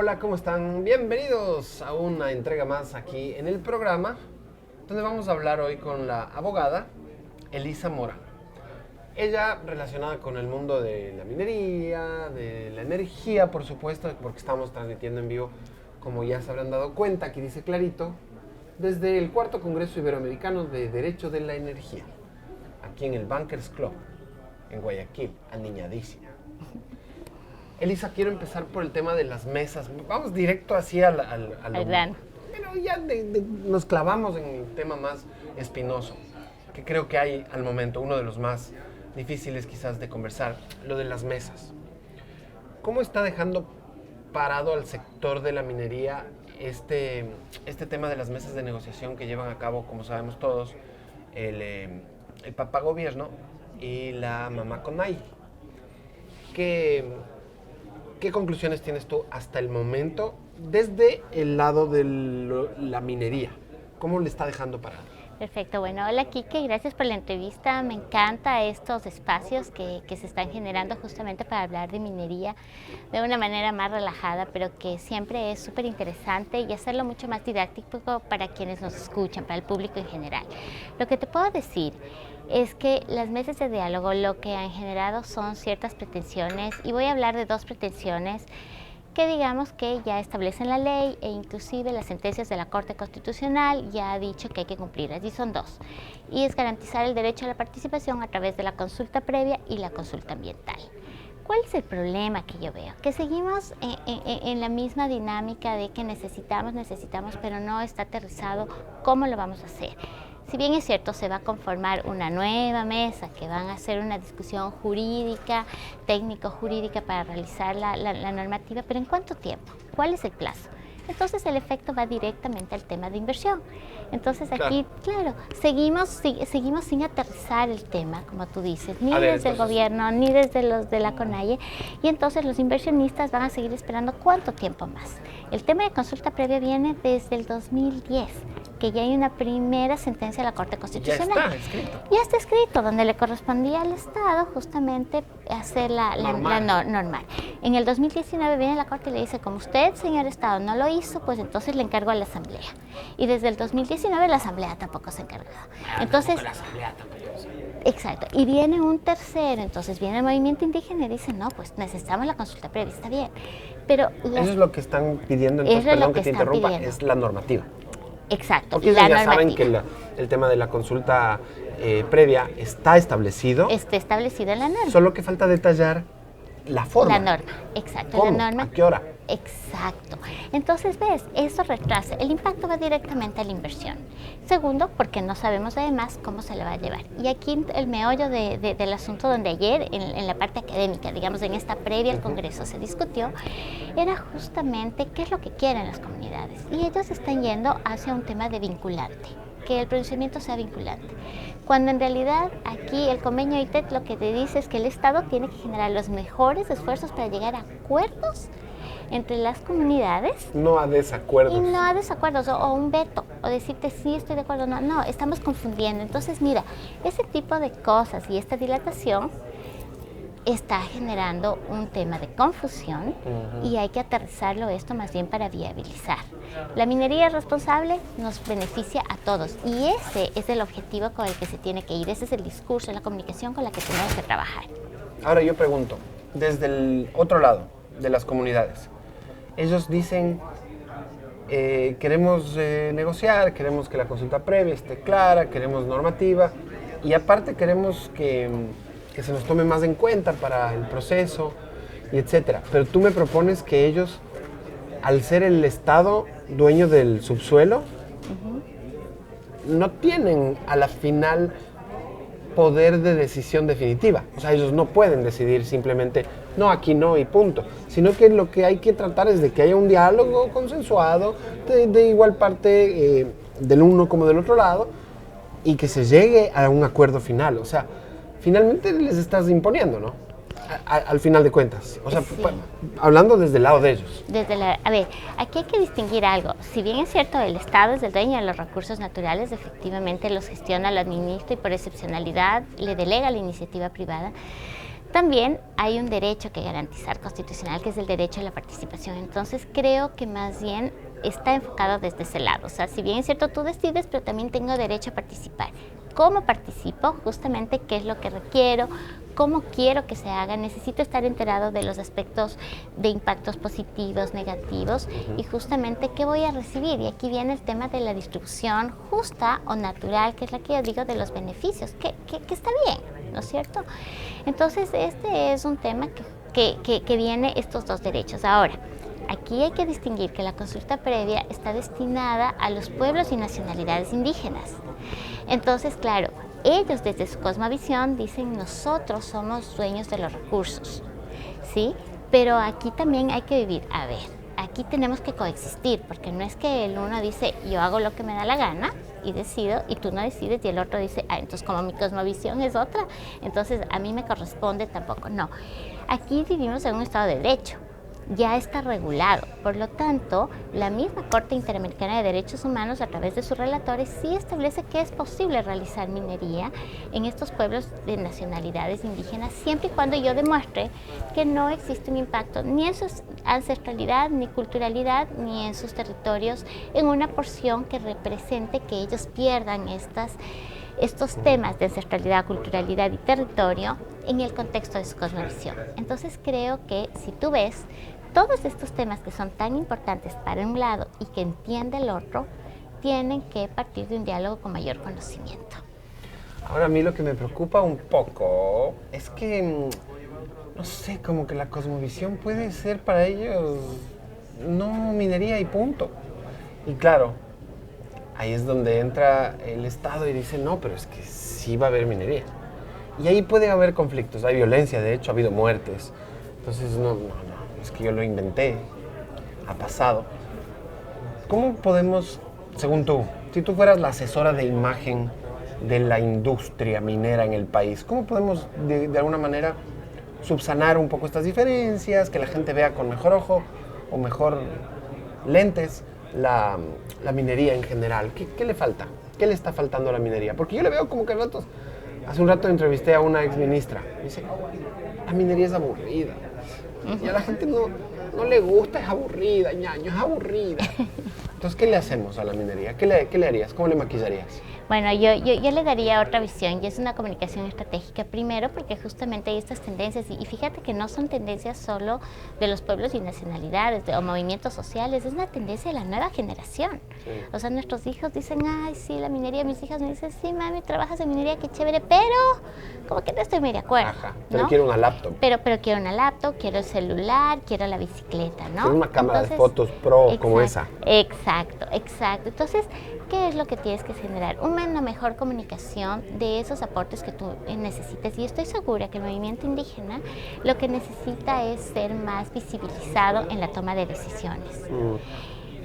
Hola, ¿cómo están? Bienvenidos a una entrega más aquí en el programa, donde vamos a hablar hoy con la abogada Elisa Mora. Ella relacionada con el mundo de la minería, de la energía, por supuesto, porque estamos transmitiendo en vivo, como ya se habrán dado cuenta, aquí dice clarito, desde el Cuarto Congreso Iberoamericano de Derecho de la Energía, aquí en el Bankers Club, en Guayaquil, aniñadísima. Elisa, quiero empezar por el tema de las mesas. Vamos directo así al grano. Pero ya nos clavamos en el tema más espinoso, que creo que hay al momento, uno de los más difíciles quizás de conversar, lo de las mesas. ¿Cómo está dejando parado al sector de la minería este tema de las mesas de negociación que llevan a cabo, como sabemos todos, el papá gobierno y la mamá Conay? ¿Qué conclusiones tienes tú hasta el momento desde el lado de la minería? ¿Cómo le está dejando parado? Perfecto, bueno, hola Kike, gracias por la entrevista. Me encanta estos espacios que se están generando justamente para hablar de minería de una manera más relajada, pero que siempre es súper interesante y hacerlo mucho más didáctico para quienes nos escuchan, para el público en general. Lo que te puedo decir es que las mesas de diálogo lo que han generado son ciertas pretensiones, y voy a hablar de dos pretensiones que digamos que ya establecen la ley, e inclusive las sentencias de la Corte Constitucional ya ha dicho que hay que cumplirlas, y son dos, y es garantizar el derecho a la participación a través de la consulta previa y la consulta ambiental. ¿Cuál es el problema que yo veo? Que seguimos en la misma dinámica de que necesitamos, pero no está aterrizado cómo lo vamos a hacer. Si bien es cierto, se va a conformar una nueva mesa que van a hacer una discusión jurídica, técnico-jurídica para realizar la normativa, pero ¿en cuánto tiempo? ¿Cuál es el plazo? Entonces el efecto va directamente al tema de inversión. Entonces aquí, claro, seguimos sin aterrizar el tema, como tú dices, ni desde el gobierno, ni desde los de la CONAIE, y entonces los inversionistas van a seguir esperando ¿cuánto tiempo más? El tema de consulta previa viene desde el 2010, que ya hay una primera sentencia de la Corte Constitucional. Ya está escrito. Ya está escrito, donde le correspondía al Estado justamente hacer la normal. En el 2019 viene la Corte y le dice, como usted, señor Estado, no lo hizo, pues entonces le encargo a la Asamblea. Y desde el 2019 la Asamblea tampoco se ha encargado. Entonces, la Asamblea tampoco. exacto, y viene un tercero, entonces viene el movimiento indígena y dice, no, pues necesitamos la consulta previa, está bien. Pero eso es lo que están pidiendo, entonces, perdón que te interrumpa, es la normativa. Exacto, porque ellos ya saben que el tema de la consulta previa está establecido. Está establecido en la norma. Solo que falta detallar la forma. La norma, exacto. ¿Cómo? La norma. ¿A qué hora? Exacto. Entonces, ves, eso retrasa. El impacto va directamente a la inversión. Segundo, porque no sabemos además cómo se le va a llevar. Y aquí el meollo del asunto, donde ayer en la parte académica, digamos en esta previa al Congreso se discutió, era justamente qué es lo que quieren las comunidades. Y ellos están yendo hacia un tema de vinculante, que el pronunciamiento sea vinculante. Cuando en realidad aquí el convenio ITET lo que te dice es que el Estado tiene que generar los mejores esfuerzos para llegar a acuerdos entre las comunidades. No a desacuerdos. Y no a desacuerdos, o un veto, o decirte sí estoy de acuerdo, no, estamos confundiendo. Entonces mira, ese tipo de cosas y esta dilatación está generando un tema de confusión, y hay que aterrizarlo esto más bien para viabilizar. La minería responsable nos beneficia a todos, y ese es el objetivo con el que se tiene que ir, ese es el discurso, la comunicación con la que tenemos que trabajar. Ahora yo pregunto, desde el otro lado de las comunidades, ellos dicen, queremos negociar, queremos que la consulta previa esté clara, queremos normativa, y aparte queremos que se nos tome más en cuenta para el proceso, y etcétera. Pero tú me propones que ellos, al ser el Estado dueño del subsuelo, no tienen a la final poder de decisión definitiva. O sea, ellos no pueden decidir simplemente, no, aquí no y punto. Sino que lo que hay que tratar es de que haya un diálogo consensuado, de igual parte del uno como del otro lado, y que se llegue a un acuerdo final. O sea, finalmente les estás imponiendo, ¿no? Al final de cuentas. O sea, sí. Hablando desde el lado de ellos. A ver, aquí hay que distinguir algo. Si bien es cierto, el Estado es el dueño de los recursos naturales, efectivamente los gestiona, lo administra y por excepcionalidad le delega la iniciativa privada. También hay un derecho que garantizar constitucional, que es el derecho a la participación. Entonces creo que más bien está enfocado desde ese lado. O sea, si bien es cierto, tú decides, pero también tengo derecho a participar. ¿Cómo participo? Justamente qué es lo que requiero, cómo quiero que se haga. Necesito estar enterado de los aspectos de impactos positivos, negativos, y justamente qué voy a recibir. Y aquí viene el tema de la distribución justa o natural, que es la que yo digo de los beneficios, que está bien, ¿no es cierto? Entonces, este es un tema que viene estos dos derechos. Ahora, aquí hay que distinguir que la consulta previa está destinada a los pueblos y nacionalidades indígenas. Entonces, claro, ellos desde su cosmovisión dicen nosotros somos dueños de los recursos, ¿sí? Pero aquí también hay que vivir, a ver, aquí tenemos que coexistir, porque no es que el uno dice yo hago lo que me da la gana y decido, y tú no decides, y el otro dice, entonces como mi cosmovisión es otra, entonces a mí me corresponde tampoco. No, aquí vivimos en un Estado de Derecho. Ya está regulado. Por lo tanto, la misma Corte Interamericana de Derechos Humanos, a través de sus relatores, sí establece que es posible realizar minería en estos pueblos de nacionalidades indígenas, siempre y cuando yo demuestre que no existe un impacto ni en su ancestralidad, ni culturalidad, ni en sus territorios, en una porción que represente que ellos pierdan estos temas de ancestralidad, culturalidad y territorio en el contexto de su cosmovisión. Entonces creo que si tú ves todos estos temas que son tan importantes para un lado y que entiende el otro, tienen que partir de un diálogo con mayor conocimiento. Ahora a mí lo que me preocupa un poco es que, no sé, como que la cosmovisión puede ser para ellos no minería y punto. Y claro, ahí es donde entra el Estado y dice, no, pero es que sí va a haber minería. Y ahí puede haber conflictos, hay violencia, de hecho, ha habido muertes. Entonces, no, es que yo lo inventé, ha pasado. ¿Cómo podemos, según tú, si tú fueras la asesora de imagen de la industria minera en el país, cómo podemos de alguna manera subsanar un poco estas diferencias, que la gente vea con mejor ojo o mejor lentes la minería en general? ¿Qué le falta? ¿Qué le está faltando a la minería? Porque yo le veo como que hace un rato entrevisté a una exministra, me dice, la minería es aburrida. Y a la gente no le gusta, es aburrida, ñaño, es aburrida. Entonces, ¿qué le hacemos a la minería? ¿Qué le harías? ¿Cómo le maquillarías? Bueno, yo le daría otra visión, y es una comunicación estratégica. Primero, porque justamente hay estas tendencias, y fíjate que no son tendencias solo de los pueblos y nacionalidades o movimientos sociales, es una tendencia de la nueva generación. Sí. O sea, nuestros hijos dicen, ay, sí, la minería. Mis hijas me dicen, sí, mami, trabajas en minería, qué chévere, pero como que no estoy muy de acuerdo. Ajá, pero ¿no? Quiero una laptop. Pero quiero una laptop, quiero el celular, quiero la bicicleta, ¿no? Quiero una cámara de fotos pro como esa. Exacto. Entonces, ¿qué es lo que tienes que generar? Una mejor comunicación de esos aportes que tú necesites. Y estoy segura que el movimiento indígena lo que necesita es ser más visibilizado en la toma de decisiones.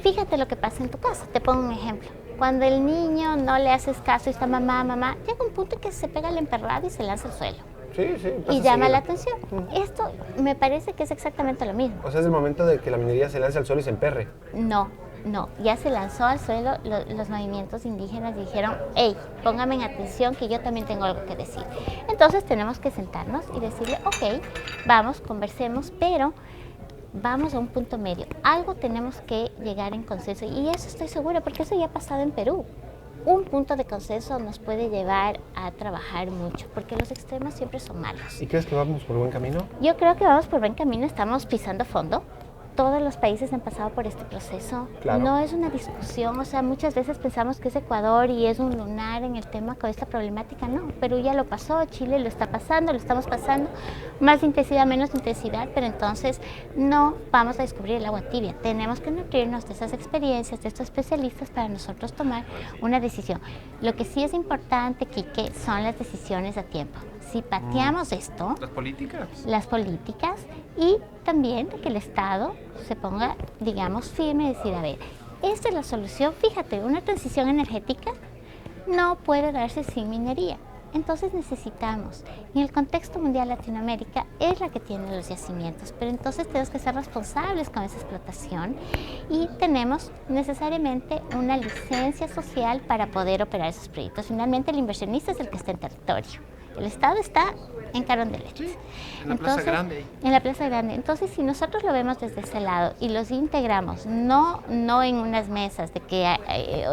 Fíjate lo que pasa en tu casa. Te pongo un ejemplo. Cuando el niño no le haces caso y está mamá, llega un punto en que se pega la emperrada y se lanza al suelo. Sí, y llama la atención. Esto me parece que es exactamente lo mismo. O sea, es el momento de que la minería se lance al suelo y se emperre. No, ya se lanzó al suelo. Los movimientos indígenas dijeron, hey, pónganme en atención que yo también tengo algo que decir. Entonces tenemos que sentarnos y decirle, ok, vamos, conversemos, pero vamos a un punto medio. Algo tenemos que llegar en consenso, y eso estoy segura, porque eso ya ha pasado en Perú. Un punto de consenso nos puede llevar a trabajar mucho, porque los extremos siempre son malos. ¿Y crees que vamos por buen camino? Yo creo que vamos por buen camino, estamos pisando fondo. Todos los países han pasado por este proceso. Claro. No es una discusión, o sea, muchas veces pensamos que es Ecuador y es un lunar en el tema con esta problemática. No, Perú ya lo pasó, Chile lo está pasando, lo estamos pasando, más intensidad, menos intensidad, pero entonces no vamos a descubrir el agua tibia. Tenemos que nutrirnos de esas experiencias, de estos especialistas, para nosotros tomar una decisión. Lo que sí es importante, Quique, son las decisiones a tiempo. Si pateamos esto... ¿Las políticas? Las políticas, y también que el Estado se ponga, digamos, firme y decir, a ver, esta es la solución. Fíjate, una transición energética no puede darse sin minería. Entonces necesitamos, en el contexto mundial, Latinoamérica es la que tiene los yacimientos, pero entonces tenemos que ser responsables con esa explotación, y tenemos necesariamente una licencia social para poder operar esos proyectos. Finalmente el inversionista es el que está en territorio. El Estado está en Carondelet. Sí, en la Plaza Grande. En la Plaza Grande. Entonces, si nosotros lo vemos desde ese lado y los integramos, no en unas mesas de que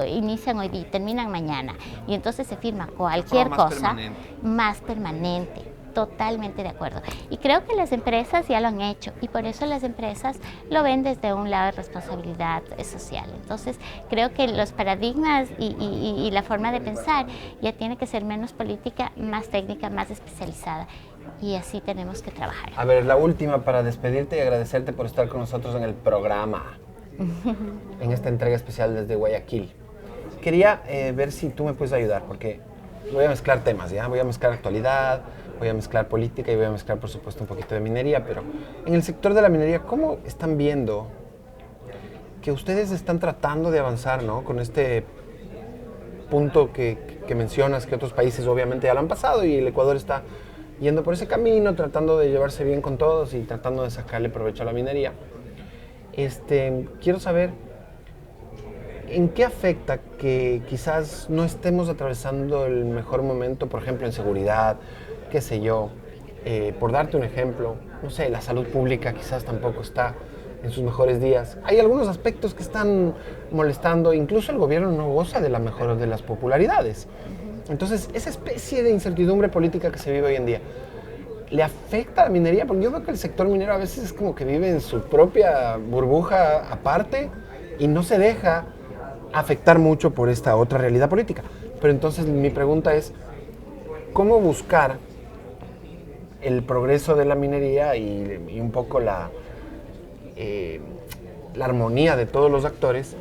inician hoy día y terminan mañana, y entonces se firma cualquier cosa más permanente. Totalmente de acuerdo. Y creo que las empresas ya lo han hecho y por eso las empresas lo ven desde un lado de responsabilidad social. Entonces, creo que los paradigmas y la forma de pensar ya tiene que ser menos política, más técnica, más especializada. Y así tenemos que trabajar. A ver, la última para despedirte y agradecerte por estar con nosotros en el programa, en esta entrega especial desde Guayaquil. Quería ver si tú me puedes ayudar, porque voy a mezclar temas, ¿ya? Voy a mezclar actualidad, voy a mezclar política y voy a mezclar, por supuesto, un poquito de minería, pero en el sector de la minería, ¿cómo están viendo que ustedes están tratando de avanzar, ¿no? Con este punto que mencionas, que otros países obviamente ya lo han pasado y el Ecuador está yendo por ese camino, tratando de llevarse bien con todos y tratando de sacarle provecho a la minería. Quiero saber, ¿en qué afecta que quizás no estemos atravesando el mejor momento, por ejemplo, en seguridad, qué sé yo, por darte un ejemplo, no sé, la salud pública quizás tampoco está en sus mejores días? Hay algunos aspectos que están molestando, incluso el gobierno no goza de la mejor de las popularidades. Entonces, esa especie de incertidumbre política que se vive hoy en día, ¿le afecta a la minería? Porque yo veo que el sector minero a veces es como que vive en su propia burbuja aparte y no se deja afectar mucho por esta otra realidad política. Pero entonces mi pregunta es, ¿cómo buscar el progreso de la minería y un poco la armonía de todos los actores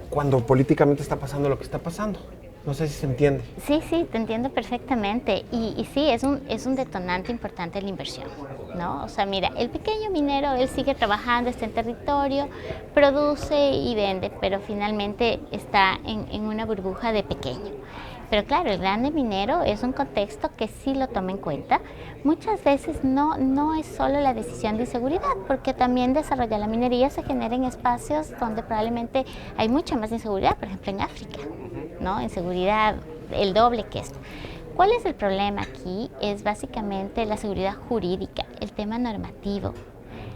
cuando políticamente está pasando lo que está pasando? No sé si se entiende. Sí, te entiendo perfectamente. Y sí, es un detonante importante la inversión, ¿no? O sea, mira, el pequeño minero, él sigue trabajando, está en territorio, produce y vende, pero finalmente está en una burbuja de pequeño. Pero claro, el grande minero es un contexto que sí lo toma en cuenta. Muchas veces no es solo la decisión de inseguridad, porque también desarrollar la minería se genera en espacios donde probablemente hay mucha más inseguridad, por ejemplo en África, ¿no? Inseguridad el doble que esto. ¿Cuál es el problema aquí? Es básicamente la seguridad jurídica, el tema normativo,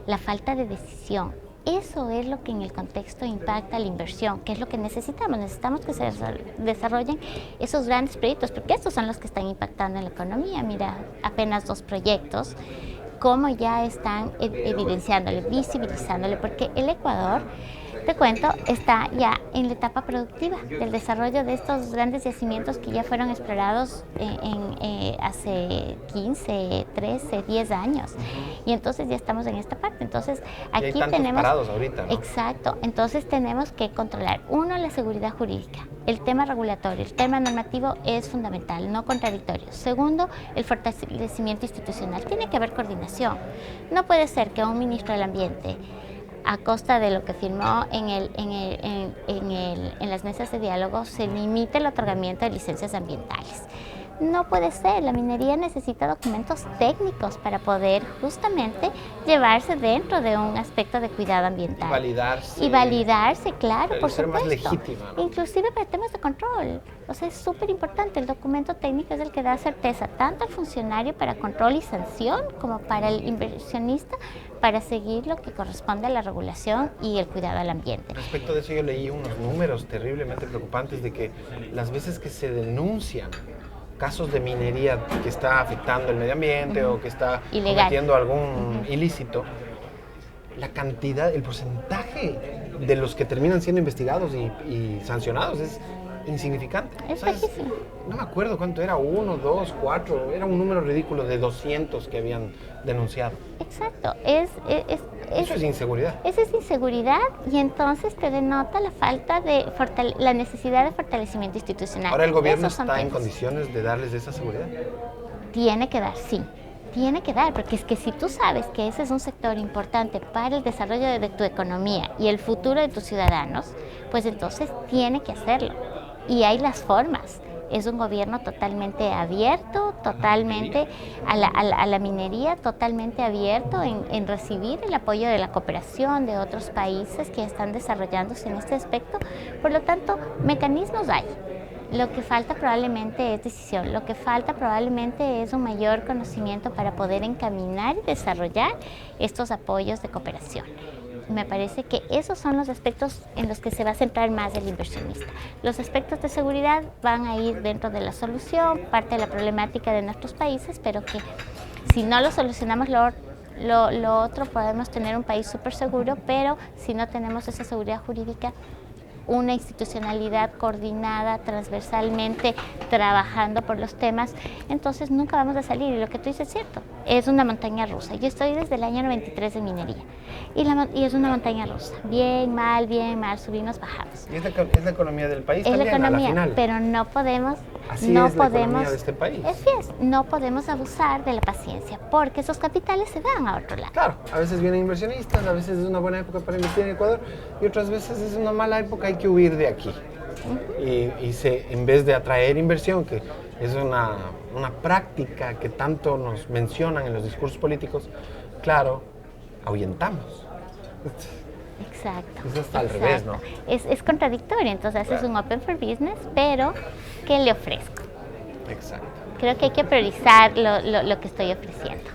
la falta de decisión. Eso es lo que en el contexto impacta la inversión, que es lo que necesitamos. Necesitamos que se desarrollen esos grandes proyectos, porque estos son los que están impactando en la economía. Mira, apenas 2 proyectos, cómo ya están evidenciándole, visibilizándole, porque el Ecuador, te cuento, está ya en la etapa productiva del desarrollo de estos grandes yacimientos que ya fueron explorados hace 15, 13, 10 años. Y entonces ya estamos en esta parte. Entonces aquí y hay tantos parados ahorita, ¿no? Exacto. Entonces tenemos que controlar, uno, la seguridad jurídica. El tema regulatorio, el tema normativo es fundamental, no contradictorio. Segundo, el fortalecimiento institucional. Tiene que haber coordinación. No puede ser que un ministro del Ambiente, a costa de lo que firmó en las mesas de diálogo, se limite el otorgamiento de licencias ambientales. No puede ser, la minería necesita documentos técnicos para poder justamente llevarse dentro de un aspecto de cuidado ambiental. Y validarse, claro, por ser supuesto. Más legítima, ¿no? Inclusive para temas de control. O sea, es súper importante. El documento técnico es el que da certeza tanto al funcionario para control y sanción como para el inversionista para seguir lo que corresponde a la regulación y el cuidado al ambiente. Respecto de eso, yo leí unos números terriblemente preocupantes de que las veces que se denuncian casos de minería que está afectando el medio ambiente o que está cometiendo algún ilícito, la cantidad, el porcentaje de los que terminan siendo investigados y sancionados es insignificante. Es bajísimo. No me acuerdo cuánto era, 1, 2, 4, era un número ridículo de 200 que habían denunciado. Exacto. Eso es inseguridad. Esa es inseguridad y entonces te denota la falta de la necesidad de fortalecimiento institucional. Ahora el gobierno está en condiciones de darles esa seguridad. Tiene que dar, sí. Tiene que dar, porque es que si tú sabes que ese es un sector importante para el desarrollo de tu economía y el futuro de tus ciudadanos, pues entonces tiene que hacerlo. Y hay las formas. Es un gobierno totalmente abierto, totalmente a la minería, totalmente abierto en recibir el apoyo de la cooperación de otros países que están desarrollándose en este aspecto. Por lo tanto, mecanismos hay. Lo que falta probablemente es decisión, lo que falta probablemente es un mayor conocimiento para poder encaminar y desarrollar estos apoyos de cooperación. Me parece que esos son los aspectos en los que se va a centrar más el inversionista. Los aspectos de seguridad van a ir dentro de la solución, parte de la problemática de nuestros países, pero que si no lo solucionamos lo otro, podemos tener un país súper seguro, pero si no tenemos esa seguridad jurídica, una institucionalidad coordinada transversalmente trabajando por los temas, entonces nunca vamos a salir. Y lo que tú dices es cierto, es una montaña rusa. Yo estoy desde el año 93 en minería y es una montaña rusa, bien, mal, subimos, bajamos. Y es la economía del país es también, la economía, a la final. Pero no podemos... Así no es la podemos, economía de este país. Así es, no podemos abusar de la paciencia porque esos capitales se van a otro lado. Claro, a veces vienen inversionistas, a veces es una buena época para invertir en Ecuador y otras veces es una mala época, hay que huir de aquí. En vez de atraer inversión, que es una práctica que tanto nos mencionan en los discursos políticos, claro, ahuyentamos. Exacto. Eso está al revés, ¿no? Es contradictorio, entonces haces un open for business, pero ¿qué le ofrezco? Exacto. Creo que hay que priorizar lo que estoy ofreciendo.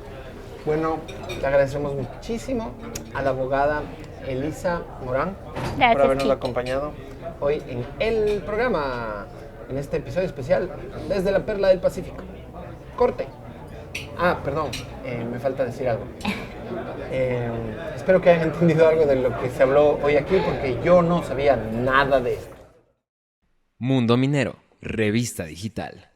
Bueno, le agradecemos muchísimo a la abogada Elisa Morán por habernos acompañado hoy en el programa, en este episodio especial desde la Perla del Pacífico. Corte. Perdón, me falta decir algo. Espero que hayan entendido algo de lo que se habló hoy aquí, porque yo no sabía nada de esto. Mundo Minero, revista digital.